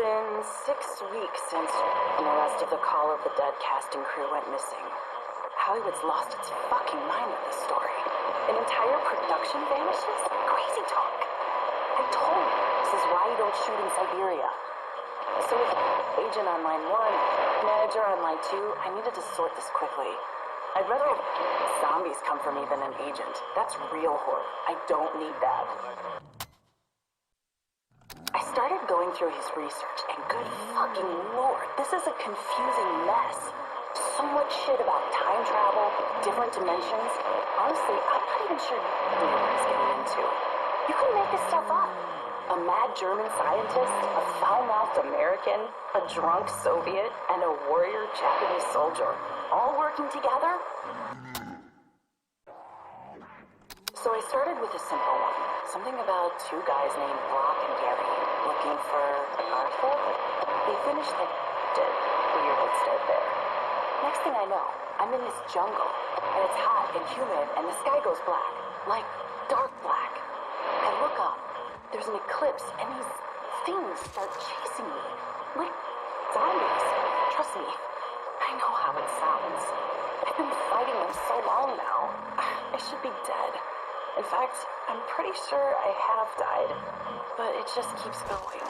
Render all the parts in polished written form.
been 6 weeks since the rest of the Call of the Dead cast and crew went missing. Hollywood's lost its fucking mind with this story. An entire production vanishes? Crazy talk. I told you, this is why you don't shoot in Siberia. So with Agent on line 1, Manager on line 2, I needed to sort this quickly. I'd rather zombies come for me than an agent. That's real horror. I don't need that. I started going through his research, and good fucking lord, this is a confusing mess. So much shit about time travel, different dimensions. Honestly, I'm not even sure what he's getting into. You can make this stuff up. A mad German scientist, a foul-mouthed American, a drunk Soviet, and a warrior Japanese soldier, all working together? So I started with a simple one. Something about 2 guys named Brock and Gary looking for Arthur. They finished the dead weird instead there. Next thing I know, I'm in this jungle, and it's hot and humid, and the sky goes black. Like, dark black. I look up, there's an eclipse, and these things start chasing me. Like zombies. Trust me, I know how it sounds. I've been fighting them so long now. I should be dead. In fact, I'm pretty sure I have died, but it just keeps going.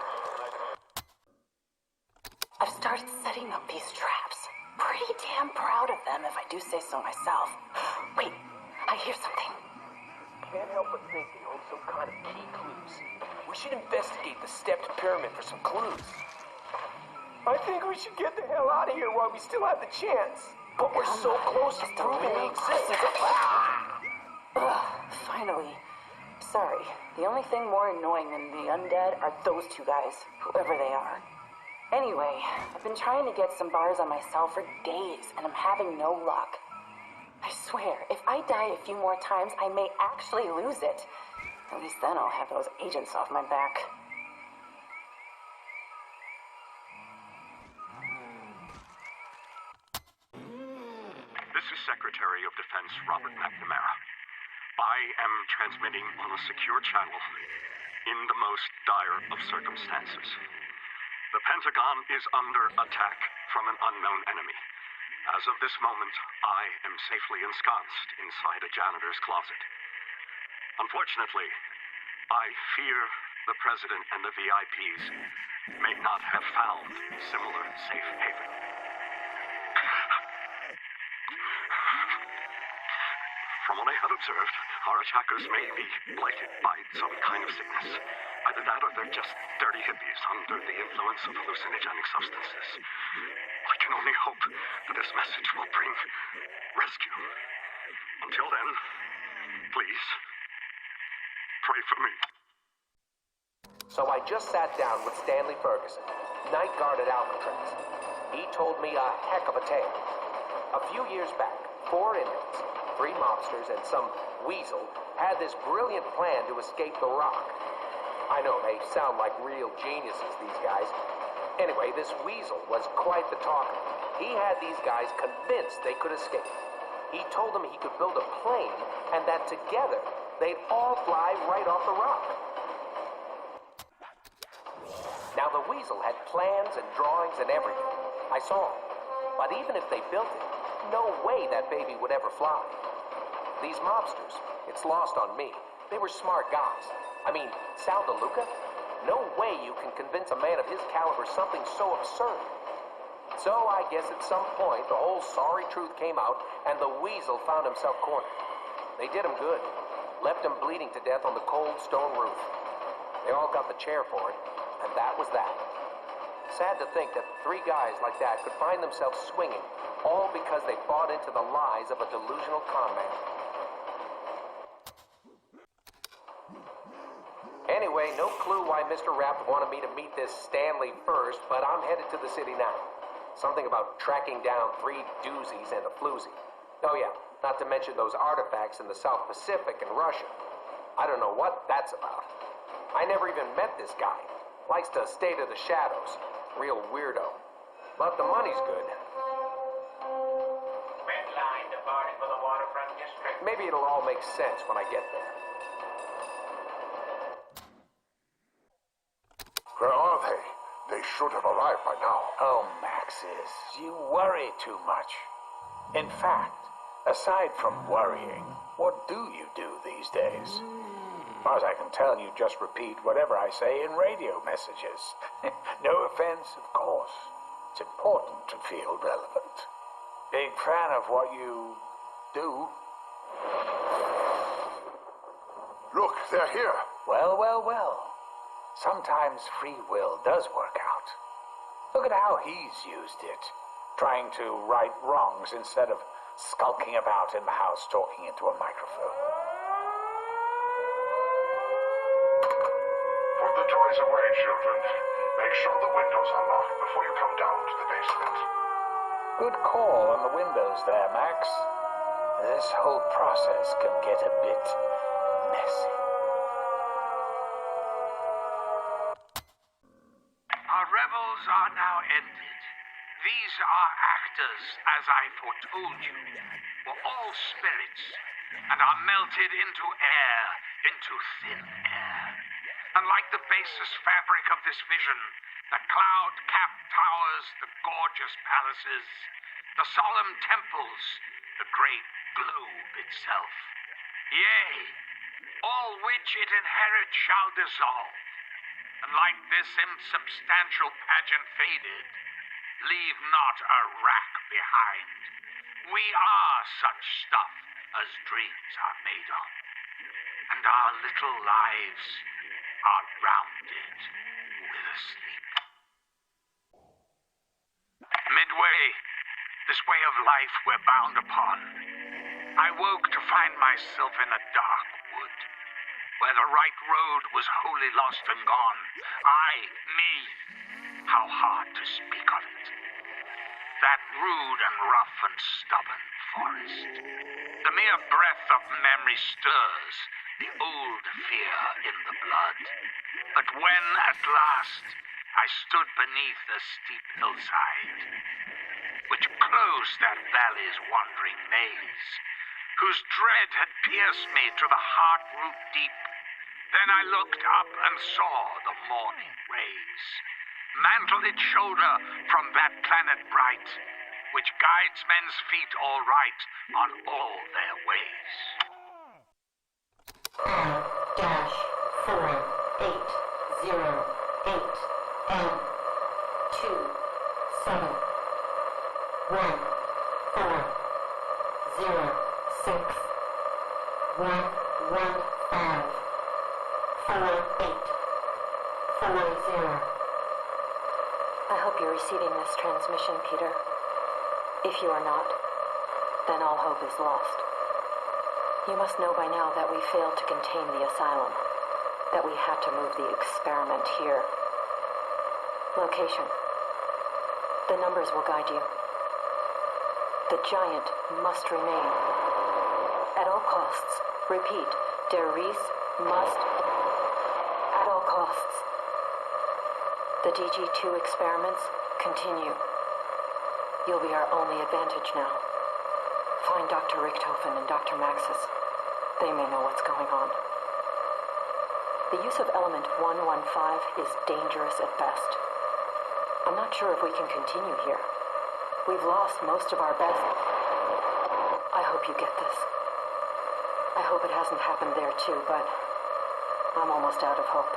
I've started setting up these traps. Pretty damn proud of them, if I do say so myself. Wait, I hear something. Can't help but think they hold some kind of key clues. We should investigate the stepped pyramid for some clues. I think we should get the hell out of here while we still have the chance. But we're so close to proving we exist. Ugh, finally. Sorry, the only thing more annoying than the undead are those 2 guys, whoever they are. Anyway, I've been trying to get some bars on myself for days, and I'm having no luck. I swear, if I die a few more times, I may actually lose it. At least then I'll have those agents off my back. This is Secretary of Defense Robert McNamara. I am transmitting on a secure channel in the most dire of circumstances. The Pentagon is under attack from an unknown enemy. As of this moment, I am safely ensconced inside a janitor's closet. Unfortunately, I fear the President and the VIPs may not have found similar safe haven. From what I have observed, our attackers may be blighted by some kind of sickness. Either that or they're just dirty hippies under the influence of hallucinogenic substances. I can only hope that this message will bring rescue. Until then, please, pray for me. So I just sat down with Stanley Ferguson, night guard at Alcatraz. He told me a heck of a tale. A few years back, 4 inmates, 3 mobsters, and some weasel had this brilliant plan to escape the rock. I know, they sound like real geniuses, these guys. Anyway, this weasel was quite the talker. He had these guys convinced they could escape. He told them he could build a plane, and that together, they'd all fly right off the rock. Now, the weasel had plans and drawings and everything. I saw them. But even if they built it, no way that baby would ever fly. These mobsters, it's lost on me. They were smart guys. I mean, Sal DeLuca? No way you can convince a man of his caliber something so absurd. So I guess at some point the whole sorry truth came out and the weasel found himself cornered. They did him good. Left him bleeding to death on the cold stone roof. They all got the chair for it, and that was that. Sad to think that 3 guys like that could find themselves swinging, all because they bought into the lies of a delusional con man. Anyway, no clue why Mr. Rapp wanted me to meet this Stanley first, but I'm headed to the city now. Something about tracking down 3 doozies and a floozy. Oh yeah, not to mention those artifacts in the South Pacific and Russia. I don't know what that's about. I never even met this guy. Likes to stay to the shadows. Real weirdo. But the money's good. Red line departing for the waterfront district. Maybe it'll all make sense when I get there. Where are they? They should have arrived by now. Oh, Maxis, you worry too much. In fact, aside from worrying, what do you do these days? As far as I can tell, you just repeat whatever I say in radio messages. No offense, of course. It's important to feel relevant. Big fan of what you do. Look, they're here. Well, well, well. Sometimes free will does work out. Look at how he's used it. Trying to right wrongs instead of skulking about in the house talking into a microphone. Put the toys away, children. Make sure the windows are locked before you come down to the basement. Good call on the windows there, Max. This whole process can get a bit messy. Our revels are now ended. These are actors, as I foretold you, were all spirits, and are melted into air, into thin air. And like the basest fabric of this vision, the cloud-capped towers, the gorgeous palaces, the solemn temples, the great globe itself. Yea, all which it inherit shall dissolve, and like this insubstantial pageant faded, leave not a rack behind. We are such stuff as dreams are made of, and our little lives are rounded with a sleep. Midway, this way of life we're bound upon, I woke to find myself in a dark wood, where the right road was wholly lost and gone. Me, how hard to speak of it. That rude and rough and stubborn forest. The mere breath of memory stirs the old fear in the blood. But when, at last, I stood beneath a steep hillside, which closed that valley's wandering maze, whose dread had pierced me to the heart-root deep, then I looked up and saw the morning rays, mantle its shoulder from that planet bright, which guides men's feet all right on all their ways. I hope you're receiving this transmission, Peter. If you are not, then all hope is lost. You must know by now that we failed to contain the asylum, that we had to move the experiment here. Location. The numbers will guide you. The giant must remain. At all costs. Repeat, Der Ries must, at all costs. The DG2 experiments continue. You'll be our only advantage now. Find Dr. Richthofen and Dr. Maxis. They may know what's going on. The use of element 115 is dangerous at best. I'm not sure if we can continue here. We've lost most of our best. I hope you get this. I hope it hasn't happened there too, but I'm almost out of hope.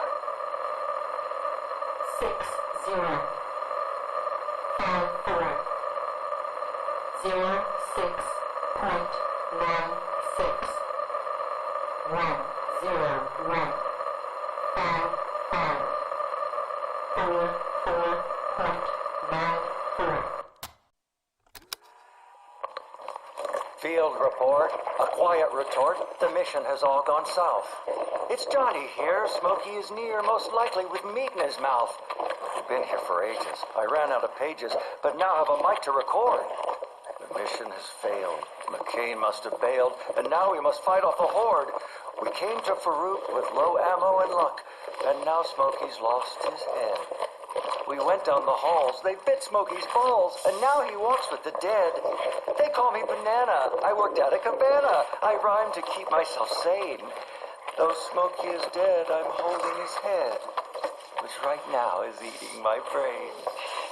Field report. A quiet retort. The mission has all gone south. It's Johnny here. Smokey is near, most likely with meat in his mouth. We've been here for ages. I ran out of pages, but now have a mic to record. The mission has failed. McCain must have bailed, and now we must fight off a horde. We came to Farouk with low ammo and luck, and now Smokey's lost his head. We went down the halls, they bit Smokey's balls, and now he walks with the dead. They call me Banana, I worked at a cabana. I rhyme to keep myself sane. Though Smokey is dead, I'm holding his head. which right now is eating my brain.